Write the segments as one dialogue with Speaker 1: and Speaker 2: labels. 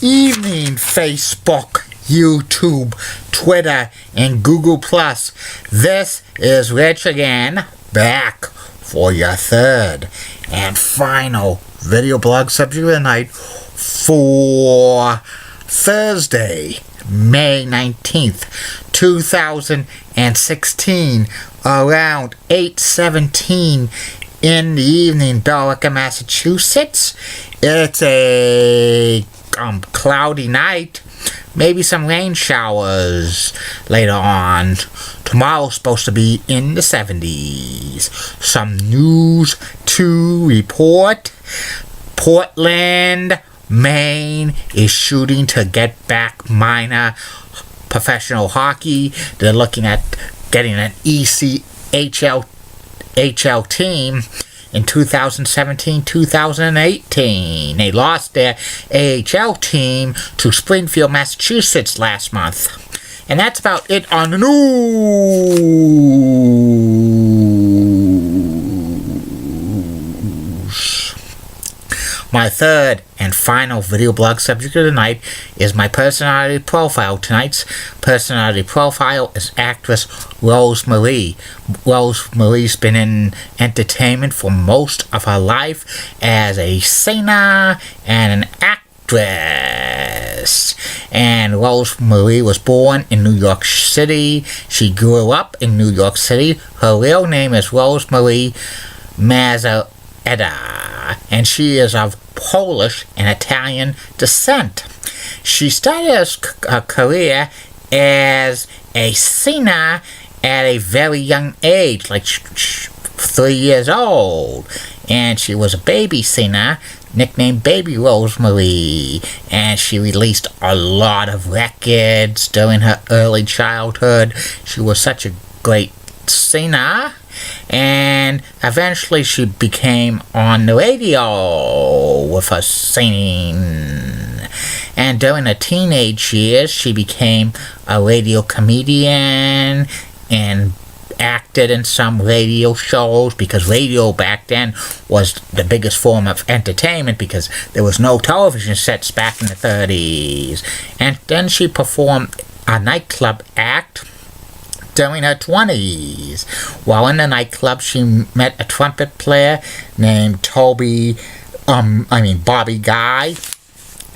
Speaker 1: evening, Facebook, YouTube, Twitter, and Google+. This is Rich again, back for your third and final video blog subject of the night for Thursday, May 19th, 2016, around 8:17 in the evening, Billerica, Massachusetts. It's a cloudy night, maybe some rain showers later on. Tomorrow's supposed to be in the 70s. Some news to report. Portland, Maine is shooting to get back minor professional hockey. They're looking at getting an ECHL team in 2017-2018. They lost their AHL team to Springfield, Massachusetts last month. And that's about it on the news. My third and final video blog subject of the night is my personality profile. Tonight's personality profile is actress Rose Marie. Rose Marie's been in entertainment for most of her life as a singer and an actress. And Rose Marie was born in New York City. She grew up in New York City. Her real name is Rose Marie Mazzotta, and she is of Polish and Italian descent. She started her career as a singer at a very young age, like 3 years old, and she was a baby singer nicknamed Baby Rose Marie, and she released a lot of records during her early childhood. She was such a great singer, and eventually she became on the radio with her singing. And during her teenage years, she became a radio comedian and acted in some radio shows, because radio back then was the biggest form of entertainment because there was no television sets back in the 30s. And then she performed a nightclub act during her 20s. While in the nightclub, she met a trumpet player named Bobby Guy,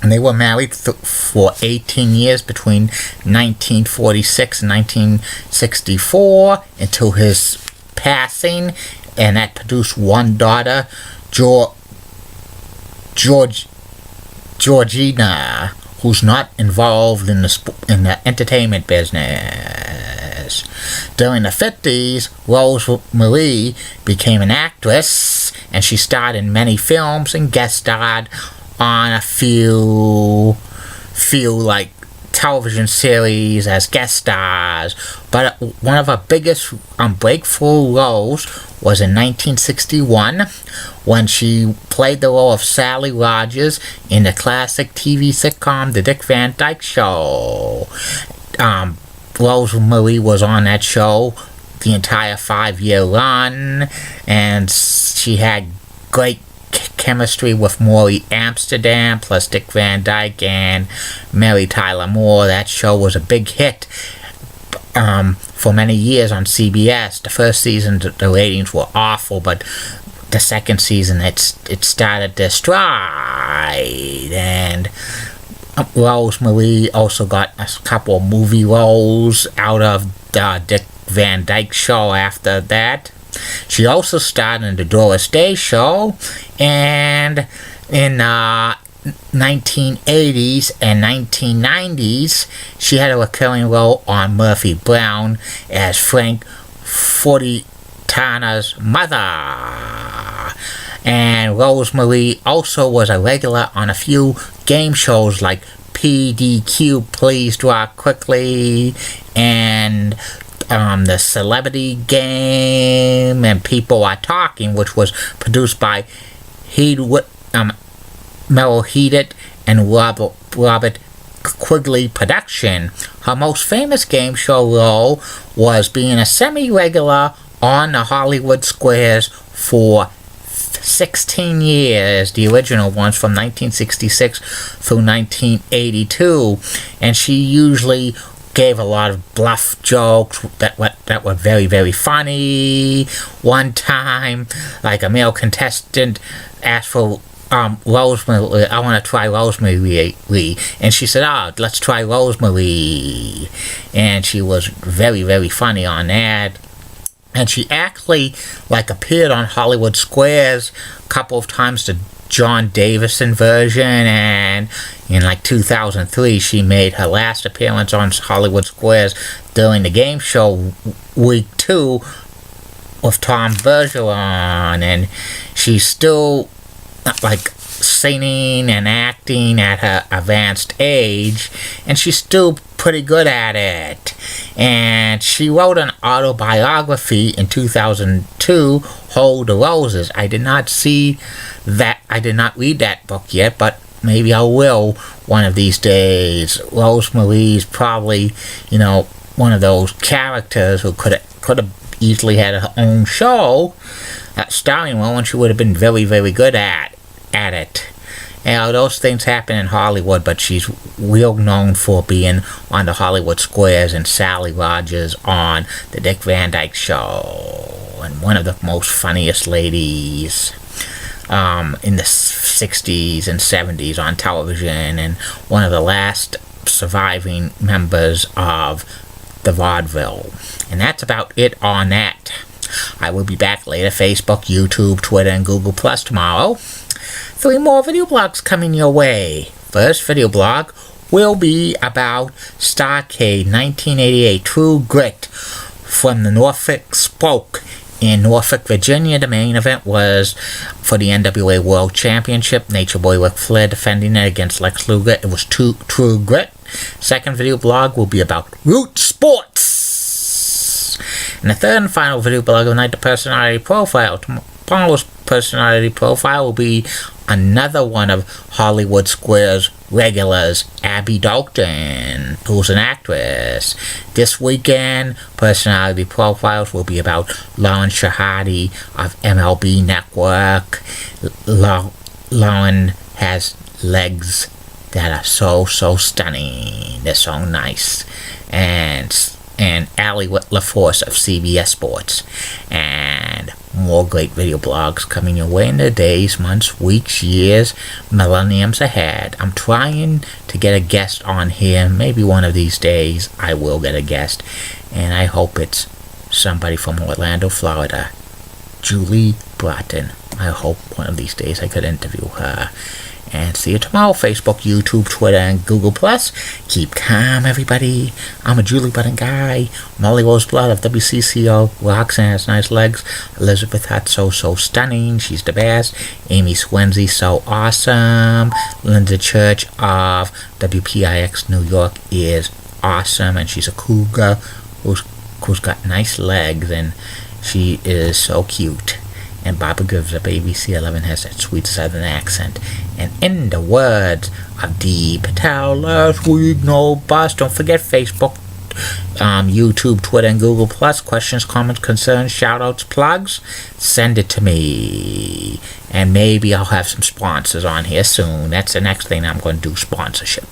Speaker 1: and they were married for 18 years between 1946 and 1964 until his passing, and that produced one daughter, Georgina, who's not involved in the entertainment business. During the 50s, Rose Marie became an actress, and she starred in many films and guest starred on a few like television series as guest stars. But one of her biggest breakthrough roles was in 1961 when she played the role of Sally Rogers in the classic TV sitcom The Dick Van Dyke Show. Rose Marie was on that show the entire 5-year run, and she had great chemistry with Maury Amsterdam, plus Dick Van Dyke and Mary Tyler Moore. That show was a big hit for many years on CBS. The first season, the ratings were awful, but the second season, it started to stride. And Rose Marie also got a couple of movie roles out of the Dick Van Dyke Show after that. She also starred in the Doris Day Show, and in 1980s and 1990s, she had a recurring role on Murphy Brown as Frank Fontana's mother. And Rose Marie also was a regular on a few game shows like PDQ, Please Draw Quickly, and the Celebrity Game, and People Are Talking, which was produced by Merrill Heated and Robert Quigley production. Her most famous game show role was being a semi-regular on the Hollywood Squares for 16 years, the original ones from 1966 through 1982, and she usually gave a lot of bluff jokes that were very, very funny. One time, like a male contestant asked for Rosemary, I want to try Rosemary, and she said, let's try Rosemary, and she was very, very funny on that. And she actually appeared on Hollywood Squares a couple of times, the John Davison version, and in 2003 she made her last appearance on Hollywood Squares during the game show Week 2 with Tom Bergeron, and she's still singing and acting at her advanced age, and she's still pretty good at it. And she wrote an autobiography in 2002, Hold the Roses. I did not read that book yet, but maybe I will one of these days. Rosemary's probably, one of those characters who could have easily had her own show starring one, and she would have been very, very good at it. Those things happen in Hollywood, but she's real known for being on the Hollywood Squares and Sally Rogers on the Dick Van Dyke Show, and one of the most funniest ladies in the 60s and 70s on television, and one of the last surviving members of the vaudeville. And that's about it on that. I will be back later, Facebook, YouTube, Twitter, and Google Plus tomorrow. 3 more video blogs coming your way. First video blog will be about Starrcade 1988 True Grit from the Norfolk Spoke in Norfolk, Virginia. The main event was for the NWA World Championship. Nature Boy Ric Flair defending it against Lex Luger. It was True Grit. Second video blog will be about Root Sports. And the third and final video blog of the night, the personality profile. Tomorrow's personality profile will be another one of Hollywood Squares regulars, Abby Dalton, who's an actress. This weekend, personality profiles will be about Lauren Shahadi of MLB Network. Lauren has legs that are so stunning. They're so nice. And Allie LaForce of CBS Sports. And more great video blogs coming your way in the days, months, weeks, years, millenniums ahead. I'm trying to get a guest on here. Maybe one of these days I will get a guest. And I hope it's somebody from Orlando, Florida. Julie Broughton. I hope one of these days I could interview her. And see you tomorrow, Facebook, YouTube, Twitter, and Google+. Keep calm, everybody. I'm a Julie Button guy. Molly Roseblood of WCCO. Roxanne has nice legs. Elizabeth Hutt, so stunning. She's the best. Amy Swenzy, so awesome. Linda Church of WPIX New York is awesome. And she's a cougar who's got nice legs. And she is so cute. And Barbara Gibbs of ABC 11 has that sweet southern accent. And in the words of Dee Patel, last week, no bus. Don't forget Facebook, YouTube, Twitter, and Google+. Questions, comments, concerns, shout-outs, plugs. Send it to me. And maybe I'll have some sponsors on here soon. That's the next thing I'm going to do, sponsorship.